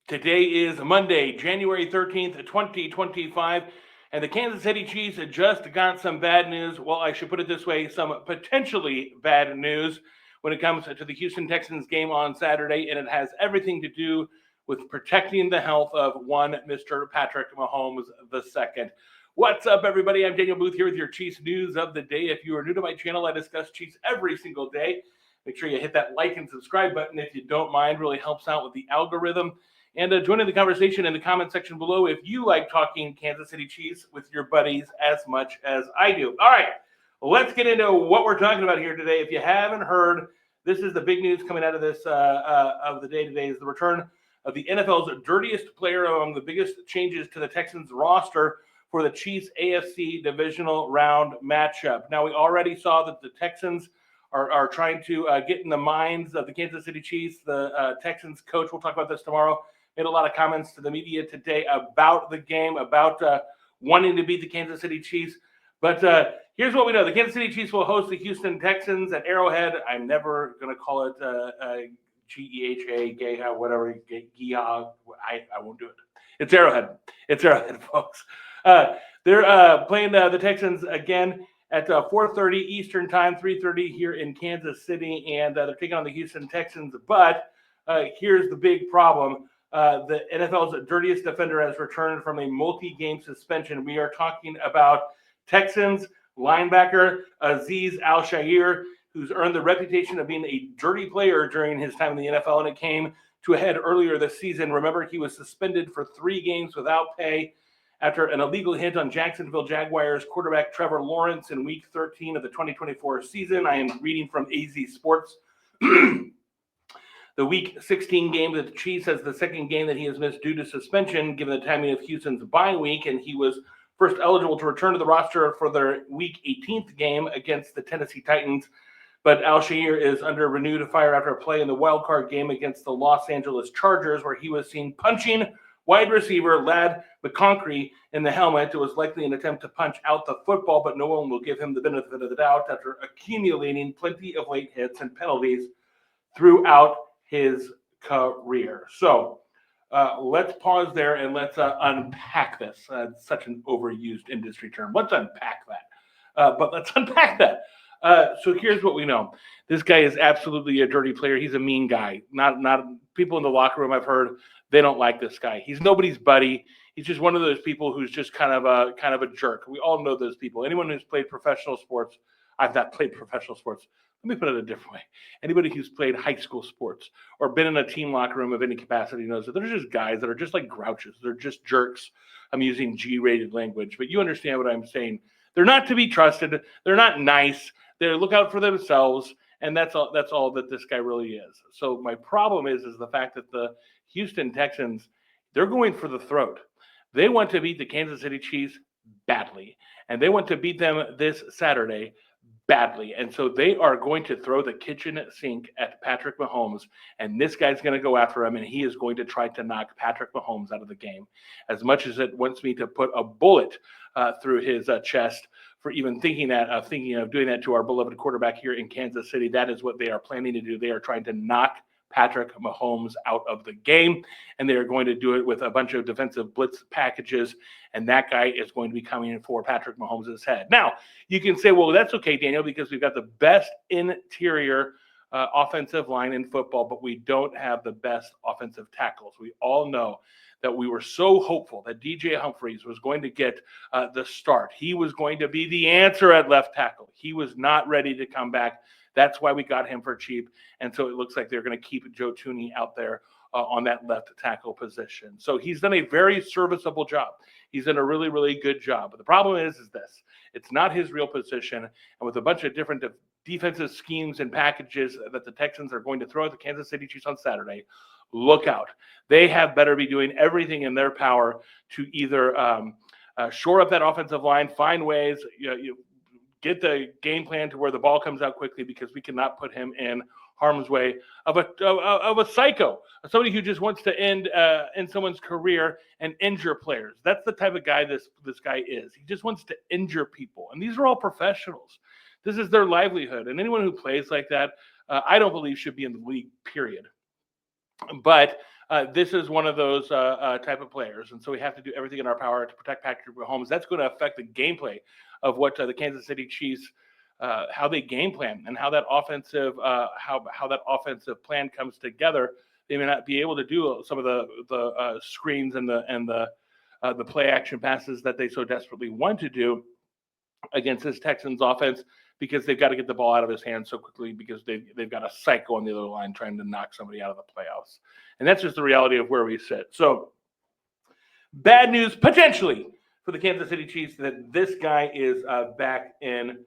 Today is Monday, January 13th, 2025, and the Kansas City Chiefs had just got some bad news. Well, I should put it this way, some potentially bad news when it comes to the Houston Texans game on Saturday, and it has everything to do with protecting the health of one Mr. Patrick Mahomes II. What's up, everybody? I'm Daniel Booth here with your Chiefs news of the day. If you are new to my channel, I discuss Chiefs every single day. Make sure you hit that like and subscribe button if you don't mind. Really helps out with the algorithm. And join in the conversation in the comment section below if you like talking Kansas City Chiefs with your buddies as much as I do. All right, let's get into what we're talking about here today. If you haven't heard, this is the big news coming out of this of the day today is the return of the NFL's dirtiest player among the biggest changes to the Texans roster for the Chiefs AFC divisional round matchup. Now, we already saw that the Texans are trying to get in the minds of the Kansas City Chiefs. The Texans coach, we'll talk about this tomorrow, made a lot of comments to the media today about the game, about wanting to beat the Kansas City Chiefs. But here's what we know. The Kansas City Chiefs will host the Houston Texans at Arrowhead. I'm never going to call it G-E-H-A, gay, whatever, Geehaw. I won't do it. It's Arrowhead. It's Arrowhead, folks. They're playing the Texans again at 4:30 Eastern time, 3:30 here in Kansas City, and they're taking on the Houston Texans. But here's the big problem. The NFL's dirtiest defender has returned from a multi-game suspension. We are talking about Texans linebacker Azeez Al-Shaair, who's earned the reputation of being a dirty player during his time in the NFL, and it came to a head earlier this season. Remember, he was suspended for 3 games without pay after an illegal hit on Jacksonville Jaguars quarterback Trevor Lawrence in Week 13 of the 2024 season. I am reading from AZ Sports. The Week 16 game that the Chiefs has the second game that he has missed due to suspension, given the timing of Houston's bye week, and he was first eligible to return to the roster for their Week 18th game against the Tennessee Titans. But Al-Shaair is under renewed fire after a play in the wildcard game against the Los Angeles Chargers, where he was seen punching wide receiver Ladd McConkey in the helmet. It was likely an attempt to punch out the football, but no one will give him the benefit of the doubt after accumulating plenty of late hits and penalties throughout his career. So let's pause there and let's unpack this. It's such an overused industry term. Let's unpack that. But let's unpack that. So here's what we know. This guy is absolutely a dirty player. He's a mean guy. Not people in the locker room I've heard, they don't like this guy. He's nobody's buddy. He's just one of those people who's just kind of a jerk. We all know those people. Anyone who's played professional sports, I've not played professional sports. Let me put it a different way. Anybody who's played high school sports or been in a team locker room of any capacity knows that they're just guys that are just like grouches. They're just jerks. I'm using G-rated language, but you understand what I'm saying. They're not to be trusted. They're not nice. They look out for themselves, and that's all that this guy really is. So my problem is the fact that the Houston Texans, they're going for the throat. They want to beat the Kansas City Chiefs badly, and they want to beat them this Saturday badly. And so they are going to throw the kitchen sink at Patrick Mahomes, and this guy's going to go after him, and he is going to try to knock Patrick Mahomes out of the game. As much as it wants me to put a bullet through his chest for even thinking of doing that to our beloved quarterback here in Kansas City, that is what they are planning to do. They are trying to knock Patrick Mahomes out of the game, and they are going to do it with a bunch of defensive blitz packages, and that guy is going to be coming in for Patrick Mahomes' head. Now, you can say, well, that's okay, Daniel, because we've got the best interior offensive line in football, but we don't have the best offensive tackles. We all know that we were so hopeful that DJ Humphries was going to get the start. He was going to be the answer at left tackle. He was not ready to come back. That's why we got him for cheap. And so it looks like they're going to keep Joe Thuney out there on that left tackle position. So he's done a very serviceable job. He's done a really, really good job. But the problem is this. It's not his real position. And with a bunch of different defensive schemes and packages that the Texans are going to throw at the Kansas City Chiefs on Saturday, look out. They have better be doing everything in their power to either shore up that offensive line, find ways, get the game plan to where the ball comes out quickly, because we cannot put him in harm's way of a psycho, somebody who just wants to end someone's career and injure players. That's the type of guy this guy is. He just wants to injure people, and these are all professionals. This is their livelihood, and anyone who plays like that, I don't believe should be in the league, period. But This is one of those type of players, and so we have to do everything in our power to protect Patrick Mahomes. That's going to affect the gameplay of what the Kansas City Chiefs, how they game plan, and how that offensive plan comes together. They may not be able to do some of the screens and the play action passes that they so desperately want to do against this Texans offense, because they've got to get the ball out of his hands so quickly, because they've got a psycho on the other line trying to knock somebody out of the playoffs. And that's just the reality of where we sit. So bad news potentially for the Kansas City Chiefs that this guy is back in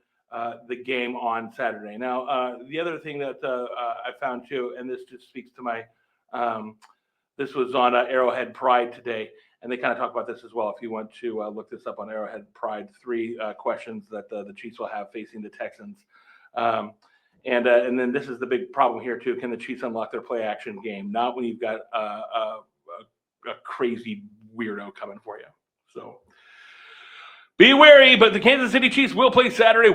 the game on Saturday. Now, the other thing that I found too, and this just speaks to my this was on Arrowhead Pride today, and they kind of talk about this as well. If you want to look this up on Arrowhead Pride, 3 questions that the Chiefs will have facing the Texans. And then this is the big problem here too. Can the Chiefs unlock their play action game? Not when you've got a crazy weirdo coming for you. So be wary, but the Kansas City Chiefs will play Saturday.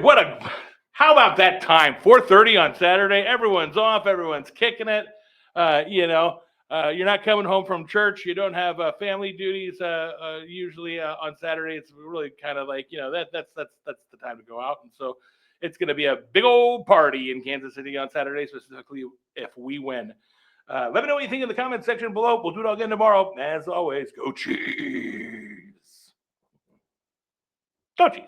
How about that time? 4:30 on Saturday. Everyone's off. Everyone's kicking it. You're not coming home from church. You don't have family duties usually on Saturday. It's really kind of like, that's the time to go out. And so it's going to be a big old party in Kansas City on Saturday, specifically if we win. Let me know what you think in the comment section below. We'll do it all again tomorrow. As always, go Chiefs. Go Chiefs.